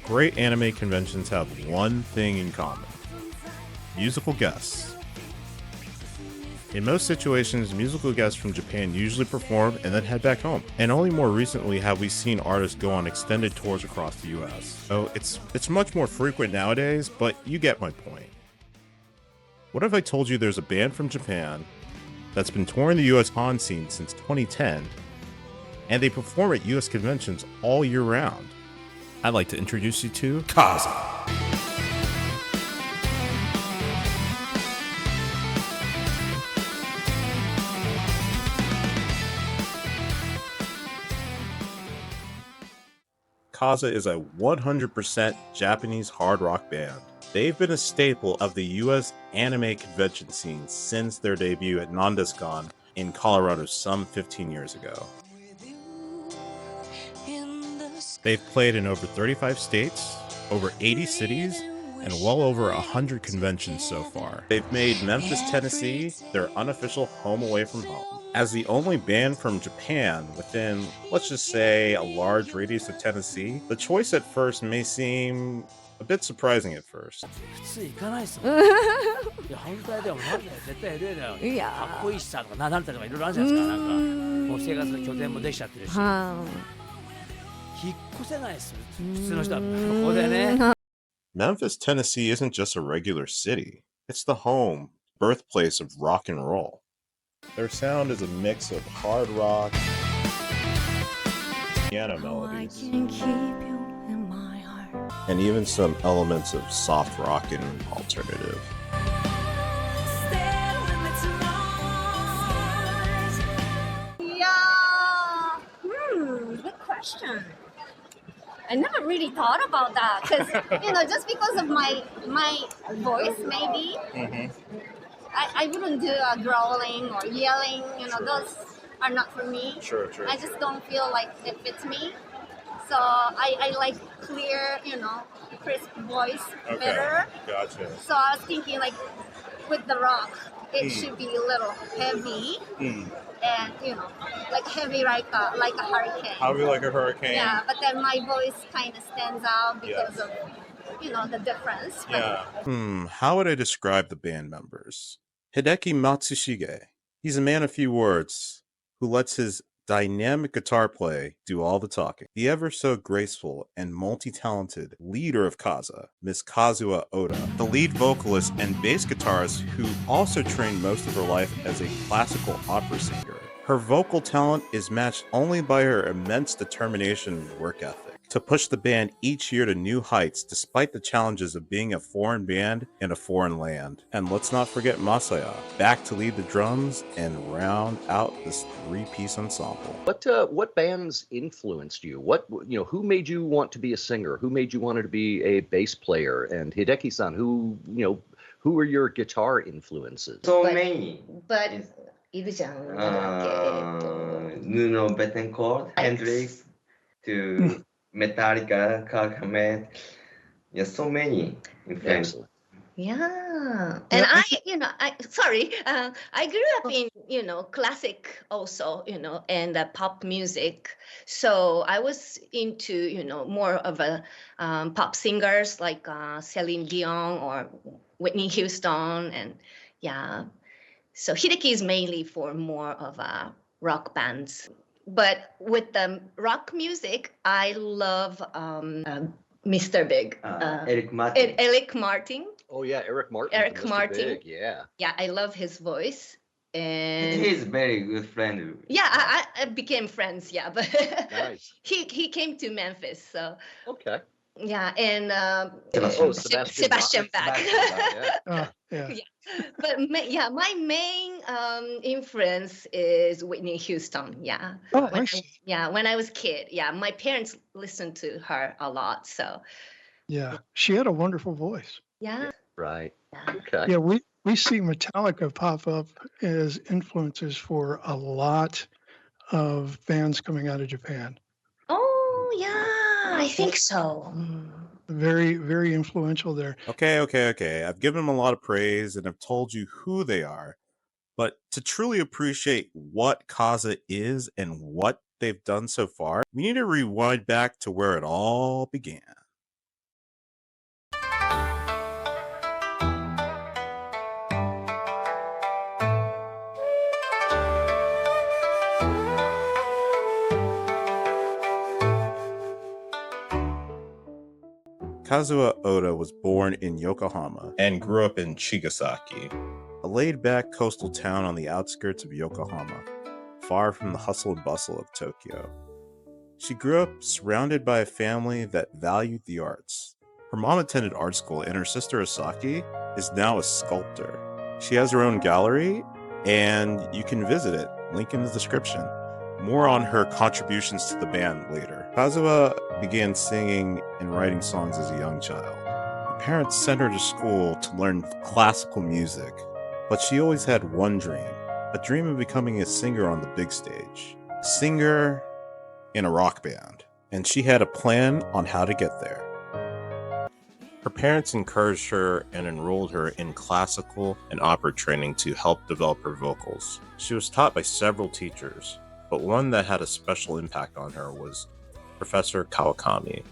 Great anime conventions have one thing in common: musical guests. In most situations, musical guests from Japan usually perform and then head back home. And only more recently have we seen artists go on extended tours across the US. So it's much more frequent nowadays, but you get my point. What if I told you there's a band from Japan that's been touring the US con scene since 2010, and they perform at US conventions all year round? I'd like to introduce you to Kazha. Kazha is a 100% Japanese hard rock band. They've been a staple of the US anime convention scene since their debut at Nandescon in Colorado some 15 years ago. They've played in over 35 states, over 80 cities, and well over 100 conventions so far. They've made Memphis, Tennessee their unofficial home away from home. As the only band from Japan within, let's just say, a large radius of Tennessee, the choice at first may seem a bit surprising at first. 普通行かないですもん。いや反対でもなんで絶対 LA だよ。いやかっこいいしさとかなんたとかいろいろあるじゃないですか。なんかもう生活の拠点もできちゃってるし。引っ越せないです。普通の人はここでね。Memphis, Tennessee isn't just a regular city. It's the home, birthplace of rock and roll. Their sound is a mix of hard rock, piano melodies, and even some elements of soft rock and alternative. Yeah. Good question. I never really thought about that because just because of my voice, maybe I wouldn't do growling or yelling. Those are not for me. Sure. I just don't feel like it fits me. So I like clear, crisp voice better. Gotcha. So I was thinking like with the rock, it should be a little heavy. And like heavy like a hurricane. Heavy like a hurricane. Yeah, but then my voice kind of stands out because of the difference. Yeah. How would I describe the band members? Hideki Matsushige. He's a man of few words who lets his dynamic guitar play do all the talking. The ever so graceful and multi-talented leader of Kazha, Miss Kazuha Oda, the lead vocalist and bass guitarist who also trained most of her life as a classical opera singer. Her vocal talent is matched only by her immense determination and work ethic to push the band each year to new heights despite the challenges of being a foreign band in a foreign land. And let's not forget Masaya, back to lead the drums and round out this three-piece ensemble. What bands influenced you? Who made you want to be a singer? Who made you want to be a bass player? And Hideki-san, who were your guitar influences? So many. But いるじゃん。なんだっけ、Nuno Bettencourt, Hendrix, to Metallica, Kakamet. Yeah, so many influences. Yeah, and I grew up in classic also and pop music, so I was into more of a pop singers like Celine Dion or Whitney Houston, and so Hideki is mainly for more of rock bands. But with the rock music, I love Mr. Big, Eric Martin. Eric Martin. Oh yeah, Eric Martin. Eric Mr. Martin. Big, yeah. Yeah, I love his voice. And He's very good friend. yeah, I became friends. Yeah, but Nice. he came to Memphis, so Okay. yeah, and Sebastian Bach. Yeah. Yeah. But my main influence is Whitney Houston. Yeah. Oh, I see. When I was a kid. Yeah, my parents listened to her a lot. So Yeah. She had a wonderful voice. yeah. Right. Yeah. Okay. Yeah, we see Metallica pop up as influences for a lot of bands coming out of Japan. Oh yeah, I think so. Very, very influential there. Okay. I've given them a lot of praise and I've told you who they are. But to truly appreciate what Kazha is and what they've done so far, we need to rewind back to where it all began. Kazuha Oda was born in Yokohama and grew up in Chigasaki, a laid-back coastal town on the outskirts of Yokohama, far from the hustle and bustle of Tokyo. She grew up surrounded by a family that valued the arts. Her mom attended art school, and her sister Asaki is now a sculptor. She has her own gallery, and you can visit it. Link in the description. More on her contributions to the band later. Kazuha began singing and writing songs as a young child. Her parents sent her to school to learn classical music, but she always had one dream, a dream of becoming a singer on the big stage. A singer in a rock band, and she had a plan on how to get there. Her parents encouraged her and enrolled her in classical and opera training to help develop her vocals. She was taught by several teachers, but one that had a special impact on her was Professor Kawakami.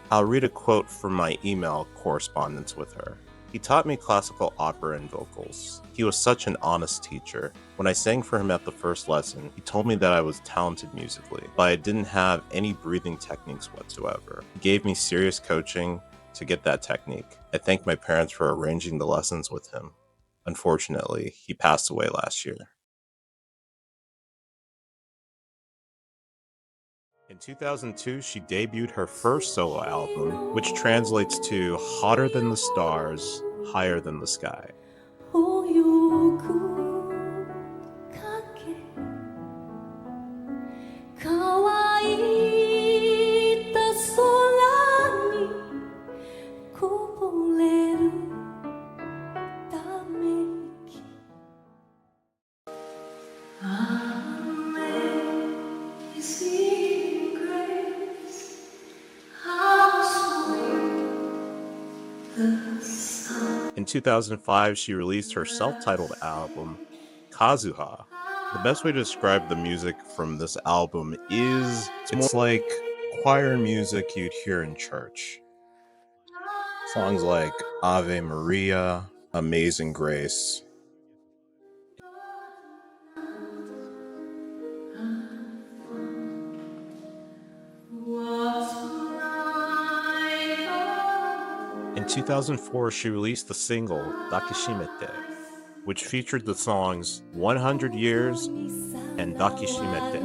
I'll read a quote from my email correspondence with her. He taught me classical opera and vocals. He was such an honest teacher. When I sang for him at the first lesson, he told me that I was talented musically, but I didn't have any breathing techniques whatsoever. He gave me serious coaching to get that technique. I thank my parents for arranging the lessons with him. Unfortunately, he passed away last year. In 2002, she debuted her first solo album, which translates to Hotter Than the Stars, Higher Than the Sky. In 2005, she released her self-titled album, Kazuha. The best way to describe the music from this album is it's like choir music you'd hear in church. Songs like Ave Maria, Amazing Grace. In 2004, she released the single Dakishimete, which featured the songs 100 Years and Dakishimete.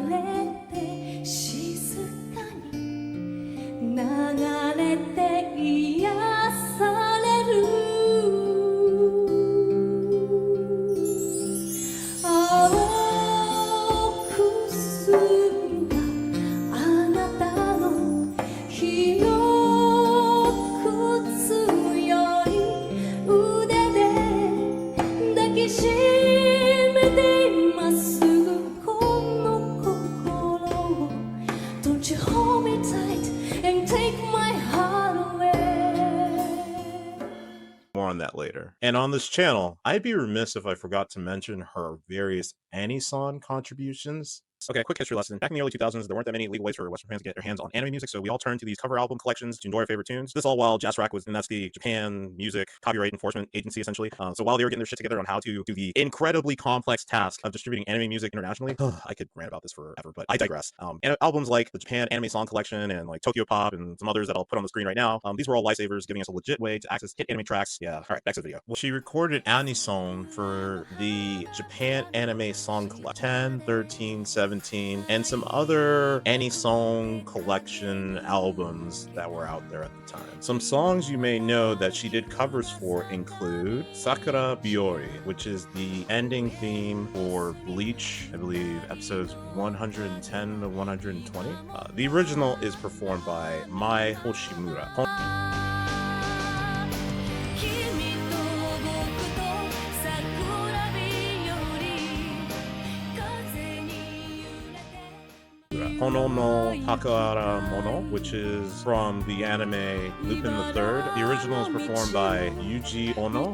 More on that later. And on this channel, I'd be remiss if I forgot to mention her various Anisong contributions. Okay, quick history lesson. Back in the early 2000s, there weren't that many legal ways for Western fans to get their hands on anime music, so we all turned to these cover album collections to enjoy our favorite tunes. This all while JASRAC was, and that's the Japan Music Copyright Enforcement Agency, essentially. So while they were getting their shit together on how to do the incredibly complex task of distributing anime music internationally, I could rant about this forever, but I digress. Albums like the Japan Anime Song Collection and like Tokyo Pop and some others that I'll put on the screen right now, these were all lifesavers, giving us a legit way to access hit anime tracks. Yeah, all right, back to the video. Well, she recorded Anisong for the Japan Anime Song Collection 10, 13, 17, and some other Anisong collection albums that were out there at the time. Some songs you may know that she did covers for include Sakura Biori, which is the ending theme for Bleach, I believe episodes 110 to 120. The original is performed by Mai Hoshimura. Hono no Takara Mono, which is from the anime Lupin the Third. The original is performed by Yuji Ono.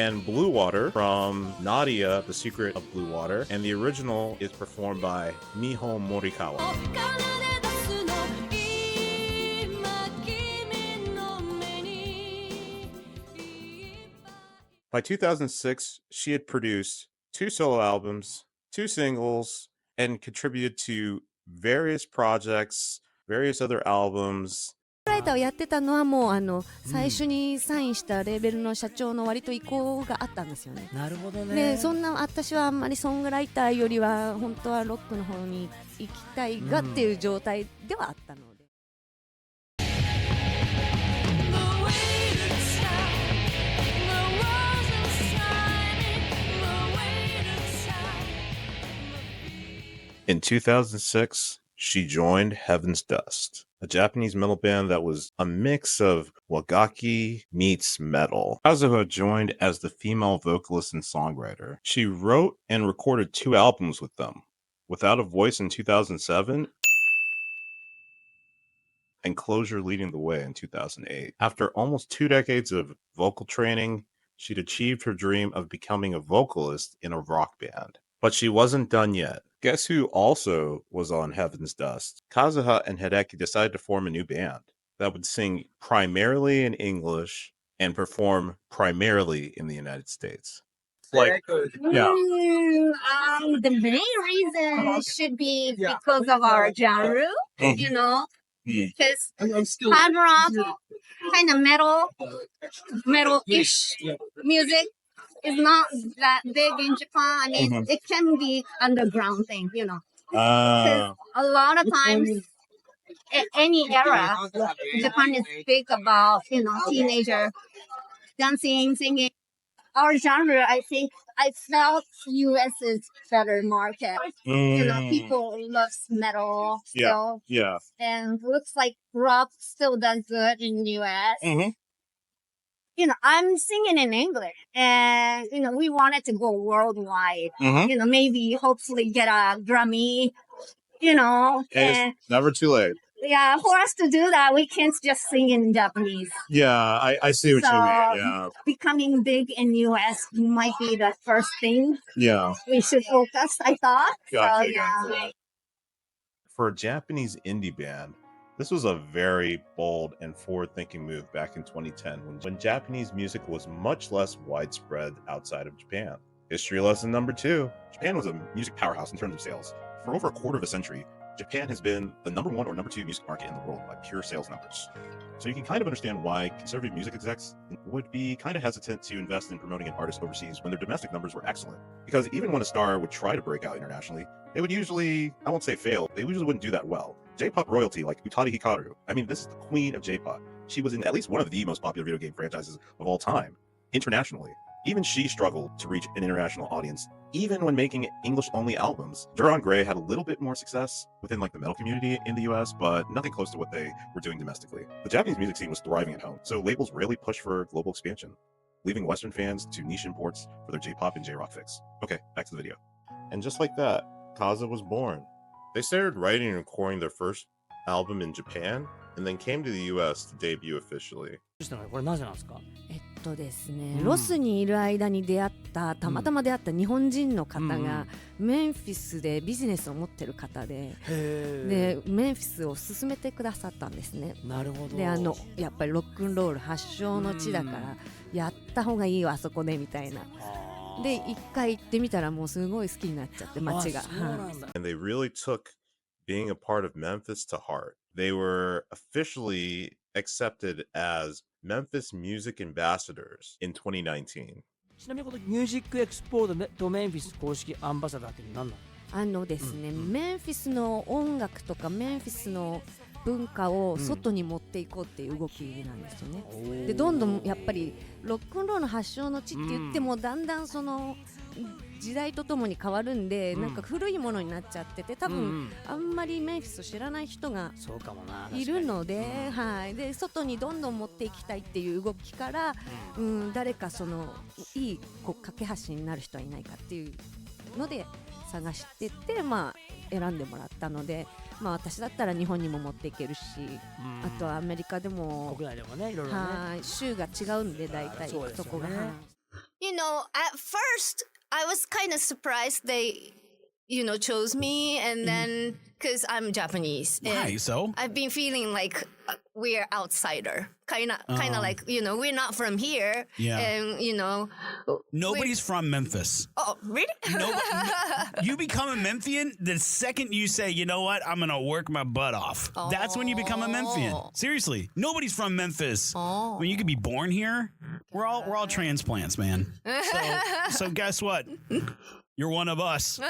and Blue Water from Nadia, The Secret of Blue Water, and the original is performed by Miho Morikawa. By 2006, she had produced 2 solo albums, 2 singles, and contributed to various projects, various other albums. ライターをやってたのはもう最初にサインしたレーベルの社長の割と意向があったんですよね。なるほどね。でそんな私はあんまりソングライターよりは本当はロックの方に行きたいがっていう状態ではあったので。In 2006, she joined Heaven's Dust, a Japanese metal band that was a mix of wagaki meets metal. Kazuha joined as the female vocalist and songwriter. She wrote and recorded 2 albums with them, Without a Voice in 2007 and Closure Leading the Way in 2008. After almost 2 decades of vocal training, she'd achieved her dream of becoming a vocalist in a rock band. But she wasn't done yet. Guess who also was on Heaven's Dust? Kazuha and Hideki decided to form a new band that would sing primarily in English and perform primarily in the United States. Like, yeah. The main reason should be because of our genre, you know, because hard rock, kind of metal-ish music is not that big in Japan. I mean, it can be underground thing, you know. Because a lot of times, any era, Japan is big about, you know, teenager dancing, singing. Our genre, I think, I felt US is better market. You know, people love metal still. Yeah. And looks like rock still does good in US. You know, I'm singing in English and, you know, we wanted to go worldwide, you know, maybe hopefully get a Grammy, you know. And it's never too late. Yeah, for us to do that, we can't just sing in Japanese. Yeah, I see what you mean. Yeah. Becoming big in US might be the first thing we should focus, I thought. Gotcha. So, yeah. For a Japanese indie band, this was a very bold and forward-thinking move back in 2010 when Japanese music was much less widespread outside of Japan. History lesson number 2. Japan was a music powerhouse in terms of sales. For over a quarter of a century, Japan has been the number 1 or number 2 music market in the world by pure sales numbers. So you can kind of understand why conservative music execs would be kind of hesitant to invest in promoting an artist overseas when their domestic numbers were excellent. Because even when a star would try to break out internationally, they would usually, I won't say fail, they usually wouldn't do that well. J-pop royalty like Utari Hikaru, I mean, this is the queen of J-pop. She was in at least one of the most popular video game franchises of all time, internationally. Even she struggled to reach an international audience, even when making English-only albums. Duran Gray had a little bit more success within like the metal community in the US, but nothing close to what they were doing domestically. The Japanese music scene was thriving at home, so labels rarely pushed for global expansion, leaving Western fans to niche imports for their J-pop and J-rock fix. Okay, back to the video. And just like that, Kazha was born. They started writing and recording their first album in Japan, and then came to the US to debut officially. これなぜなんですか？ですね、ロスにいる間にたまたま出会った日本人の方が、メンフィスでビジネスを持ってる方で、でメンフィスを勧めてくださったんですね。なるほど。でやっぱりロックンロール発祥の地だから、やった方がいいよあそこでみたいな。で一回行ってみたらもうすごい好きになっちゃって街が。And they really took being a part of Memphis to heart. They were officially accepted as Memphis Music Ambassadors in 2019. ちなみにこのミュージックエクスポートメンフィス公式アンバサダーって何なの？ですね、メンフィスの音楽とかメンフィスの文化を外に持っていこうっていう動きなんですよね。でどんどんやっぱりロックンロールの発祥の地って言っても、だんだんその時代とともに変わるんで、なんか古いものになっちゃってて、多分、あんまりメンフィスを知らない人がいるので、で外にどんどん持っていきたいっていう動きから、誰かそのいい架け橋になる人はいないかっていうので探してって、選んでもらったので、私だったら日本にも持っていけるし、あとはアメリカでも国内でもね、いろいろね、州が違うんで大体行くとこが。At first I was kind of surprised they, chose me, and then because I'm Japanese, Why and so? I've been feeling like we're outsider, kind of like we're not from here, Yeah. and Nobody's from Memphis. Oh, really? You become a Memphian the second you say, you know what, I'm gonna work my butt off. That's when you become a Memphian. Seriously, nobody's from Memphis. I mean, you could be born here. We're all transplants, man. So guess what? You're one of us.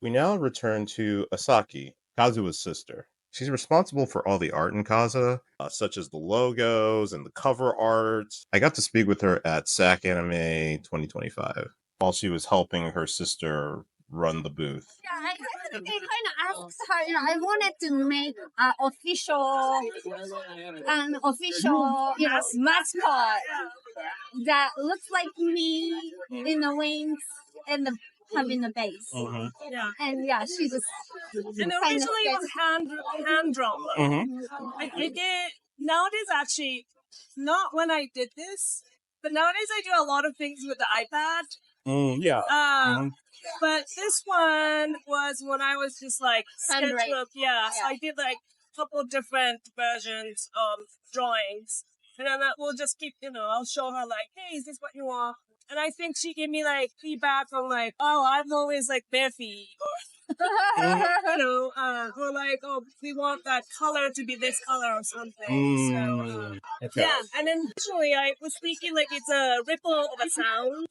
We now return to Asaki, Kazuha's sister. She's responsible for all the art in Kazha, such as the logos and the cover art. I got to speak with her at SacAnime 2025 while she was helping her sister run the booth. Yeah, I kind of asked her, I wanted to make an official, mascot that looks like me in the wings and the having the base. Yeah. And yeah, she was. And originally it was hand drawn. I did nowadays actually, not when I did this, but nowadays I do a lot of things with the iPad. Yeah. But this one was when I was just like sketchbook. Yeah, so I did like a couple different versions of drawings. And then we'll just keep, I'll show her like, hey, is this what you want? And I think she gave me like feedback from like, oh, I'm always like bare feet. Or like, oh, we want that color to be this color or something. Yeah. And then visually, I was thinking like it's a ripple of a sound.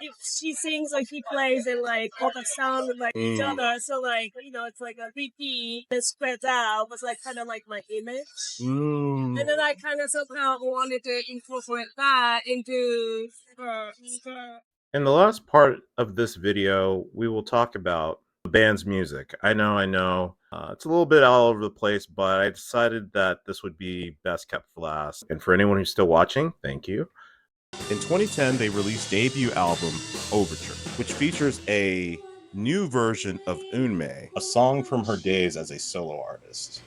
If she sings or he plays, and like all the sound with like each other. So like, it's like a repeat that spreads out was like kind of like my image. And then I kind of somehow wanted to incorporate that into her. In the last part of this video, we will talk about the band's music. I know. It's a little bit all over the place, but I decided that this would be best kept for last. And for anyone who's still watching, thank you. In 2010, they released debut album Overture, which features a new version of Unmei, a song from her days as a solo artist.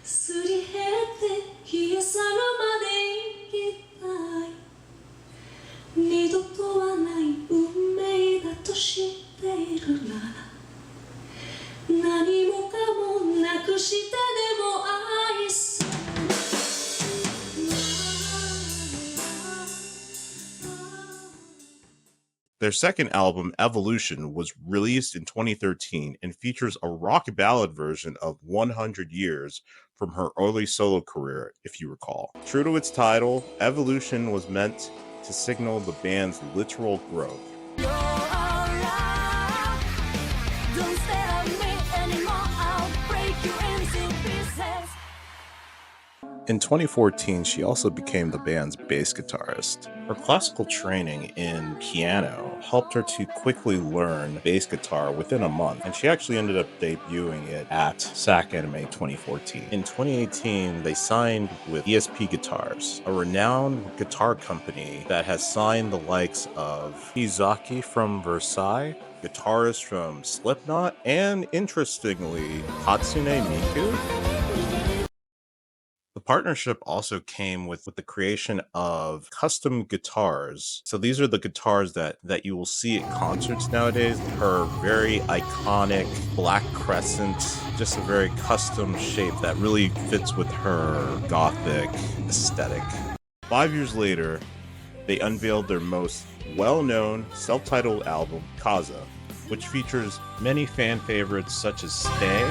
Their second album, Evolution, was released in 2013 and features a rock ballad version of 100 Years from her early solo career, if you recall. True to its title, Evolution was meant to signal the band's literal growth. In 2014, she also became the band's bass guitarist. Her classical training in piano helped her to quickly learn bass guitar within a month, and she actually ended up debuting it at SacAnime 2014. In 2018, they signed with ESP Guitars, a renowned guitar company that has signed the likes of Izaki from Versailles, guitarists from Slipknot, and interestingly, Hatsune Miku. The partnership also came with the creation of custom guitars. So these are the guitars that you will see at concerts nowadays. Her very iconic black crescent, just a very custom shape that really fits with her gothic aesthetic. 5 years later, they unveiled their most well-known self-titled album, Kazha, which features many fan favorites such as Stay,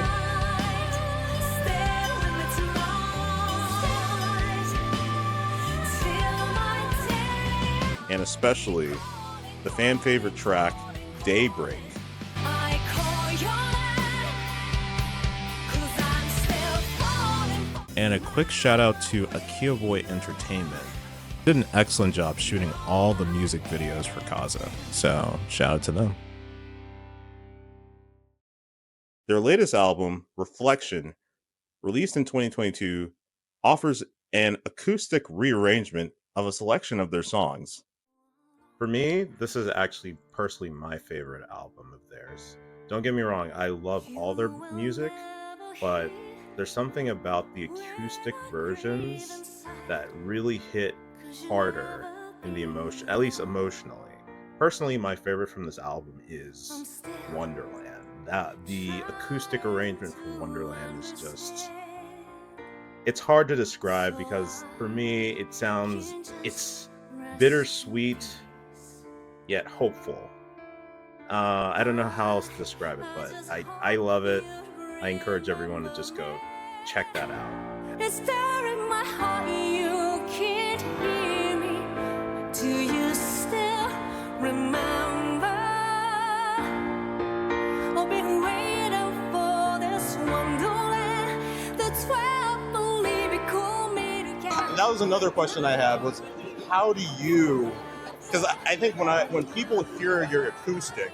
and especially the fan favorite track, Daybreak. And a quick shout out to Akio Boy Entertainment. Did an excellent job shooting all the music videos for Kazha, so shout out to them. Their latest album, Reflection, released in 2022, offers an acoustic rearrangement of a selection of their songs. For me, this is actually personally my favorite album of theirs. Don't get me wrong, I love all their music, but there's something about the acoustic versions that really hit harder in the emotion, at least emotionally. Personally, my favorite from this album is Wonderland. The acoustic arrangement for Wonderland is just, it's hard to describe because for me it's bittersweet yet hopeful. I don't know how else to describe it, but I love it. I encourage everyone to just go check that out. It's there in my heart, you can't hear me. Do you still remember? I've been waiting for this wonderland. That's where I believe it called me together. That was another question I had, was how do you, because I think when people hear your acoustic,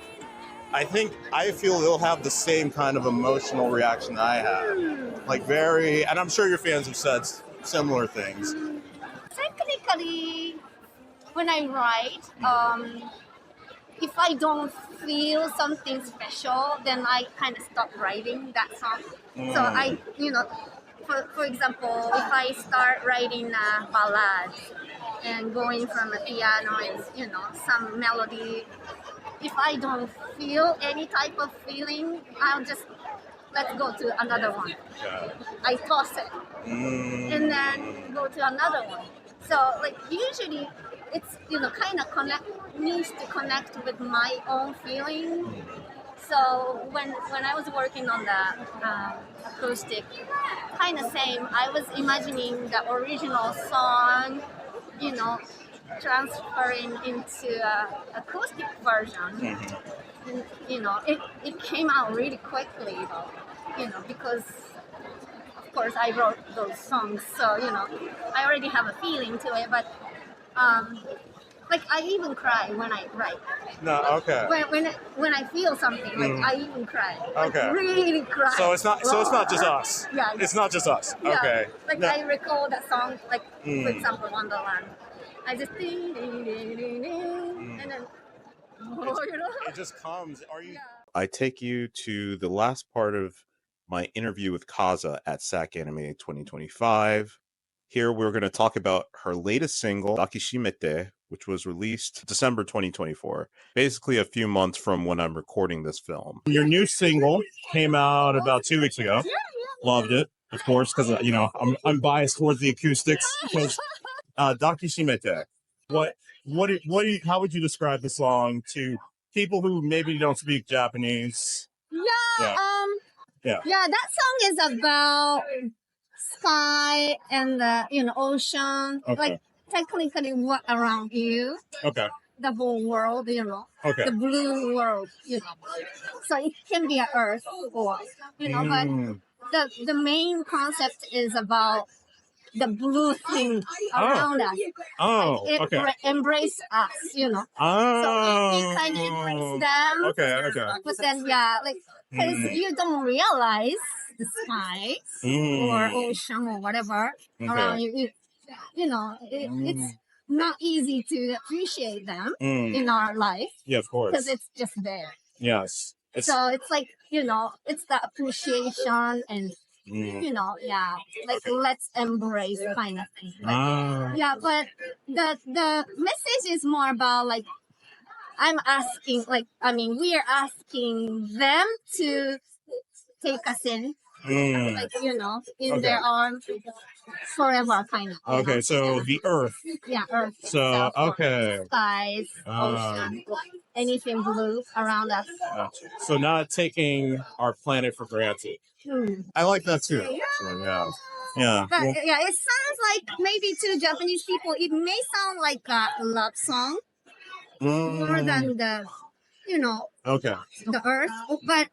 I feel they'll have the same kind of emotional reaction I have. Like and I'm sure your fans have said similar things. Technically, when I write, if I don't feel something special, then I kind of stop writing that song. So I, for example, if I start writing a ballad and going from a piano and, some melody, if I don't feel any type of feeling, I'll just let's go to another one. I toss it and then go to another one. So like usually it's kind of needs to connect with my own feeling. So when I was working on the acoustic, kind of same. I was imagining the original song, transferring into acoustic version. And, it came out really quickly, because of course I wrote those songs, so I already have a feeling to it. But like I even cry when I write. No, okay. When I feel something, like I even cry. Like, Okay. really cry. So it's not just us. Yeah. It's not just us. Yeah. Okay. Like No. I recall that song, like for example, Wonderland. I just and then It just comes. Are you? I take you to the last part of my interview with Kazha at SacAnime 2025. Here we're going to talk about her latest single, Dakishimete, which was released December 2024, basically a few months from when I'm recording this film. Your new single came out about 2 weeks ago. Loved it, of course, because I'm biased towards the acoustics. Because Dakishimete, how would you describe the song to people who maybe don't speak Japanese? Yeah. Yeah. Yeah, that song is about sky and the ocean. Okay. Like technically what around you. Okay. The whole world, Okay. the blue world, So it can be an earth or, but the main concept is about the blue thing around us. Oh, It okay. embrace us, Oh. So it kind of embrace them. Okay. But then, because you don't realize the sky or ocean or whatever around you. It's not easy to appreciate them in our life. Yeah, of course. Because it's just there. Yes. So it's like, it's the appreciation and, like let's embrace kind of thing. But, yeah, but the message is more about like, we are asking them to take us in, like, in their arms forever, kind of. Okay, so the earth. Yeah, earth. So, itself, or okay. Skies, ocean, anything blue around us. So not taking our planet for granted. I like that too. So, yeah. But it sounds like maybe to Japanese people, it may sound like a love song more than the, Okay. the earth. But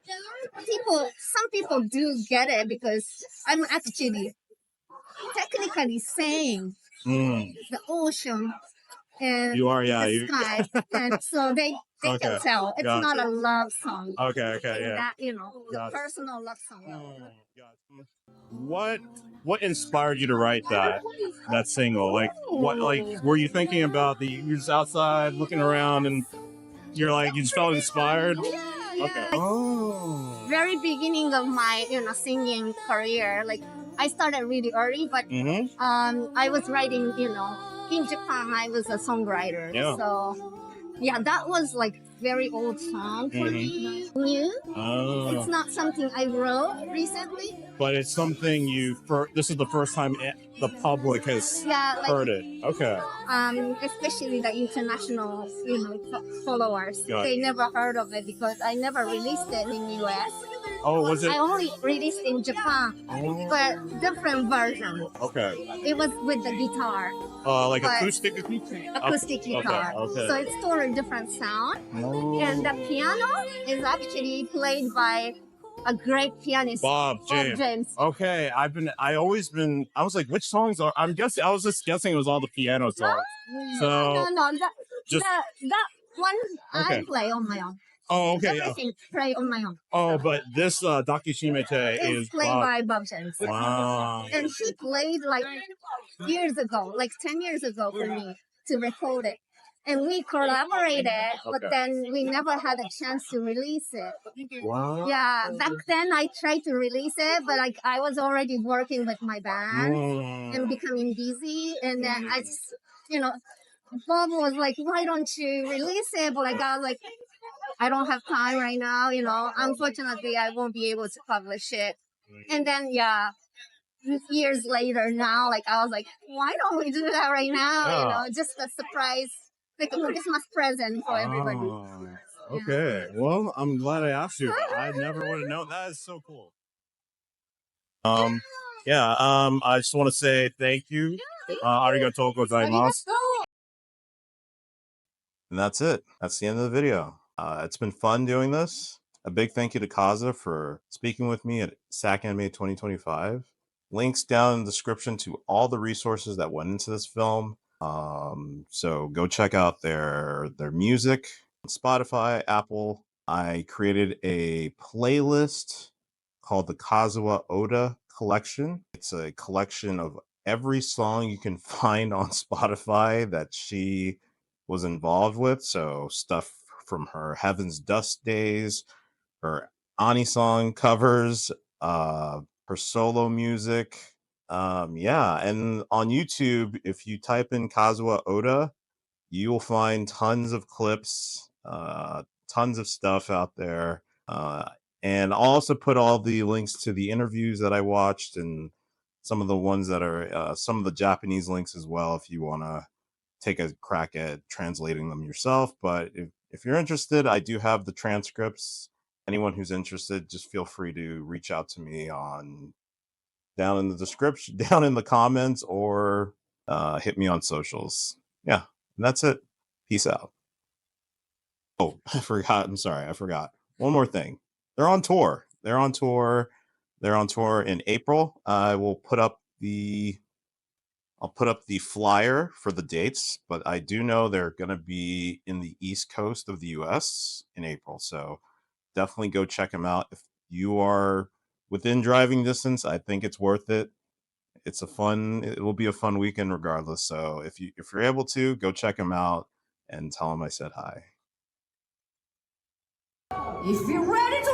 some people do get it because I'm actually technically saying the ocean and You are, the sky, and so they Okay. can tell it's Gotcha. not a love song. Okay, yeah. That the Gotcha. personal love song. What inspired you to write that single? Like were you thinking about you're just outside looking around and you just felt inspired? Yeah. Okay. Like, very beginning of my singing career, like I started really early, but I was writing in Japan I was a songwriter, Yeah. so Yeah, that was like very old song for me. New. It's not something I wrote recently. But it's something this is the first time the public has heard it. Okay. Especially the international, followers. They never heard of it because I never released it in US. Oh, was it? I only released in Japan, but different version. Okay. It was with the guitar. Like acoustic guitar. Okay. So it's totally different sound. And the piano is actually played by a great pianist, Bob James. Okay, I was like, which songs are? I was just guessing it was all the piano songs. So no. That one I play on my own. Oh, okay. Everything play on my own. Oh, but this Dakishimete is played by Bob James. Wow. And he played like years ago, like 10 years ago for me to record it. And we collaborated, but then we never had a chance to release it. Wow. Yeah, back then I tried to release it, but like I was already working with my band and becoming busy. And then I just, Bob was like, why don't you release it? But like I was like, I don't have time right now, Unfortunately, I won't be able to publish it. And then, years later now, like I was like, why don't we do that right now? Just a surprise, like a Christmas present for everybody. Okay. Well, I'm glad I asked you. I never would have known. That is so cool. I just want to say thank you. Arigatou gozaimasu. And that's it. That's the end of the video. It's been fun doing this. A big thank you to Kazha for speaking with me at SacAnime 2025. Links down in the description to all the resources that went into this film. So go check out their music on Spotify, Apple. I created a playlist called the Kazuha Oda collection. It's a collection of every song you can find on Spotify that she was involved with. So stuff from her Heaven's Dust days, her Ani song covers, her solo music. And on YouTube, if you type in Kazuha Oda, you will find tons of clips, tons of stuff out there. And I'll also put all the links to the interviews that I watched and some of the ones that are some of the Japanese links as well, if you want to take a crack at translating them yourself. But if you're interested, I do have the transcripts. Anyone who's interested, just feel free to reach out to me down in the description, down in the comments, or hit me on socials. Yeah, and that's it. Peace out. Oh, I forgot. I'm sorry. I forgot. One more thing. They're on tour. They're on tour in April. I will put up I'll put up the flyer for the dates, but I do know they're going to be in the East Coast of the US in April. So definitely go check them out. If you are within driving distance, I think it's worth it. It will be a fun weekend regardless. So if you're able to, go check them out and tell them I said hi. If you're ready to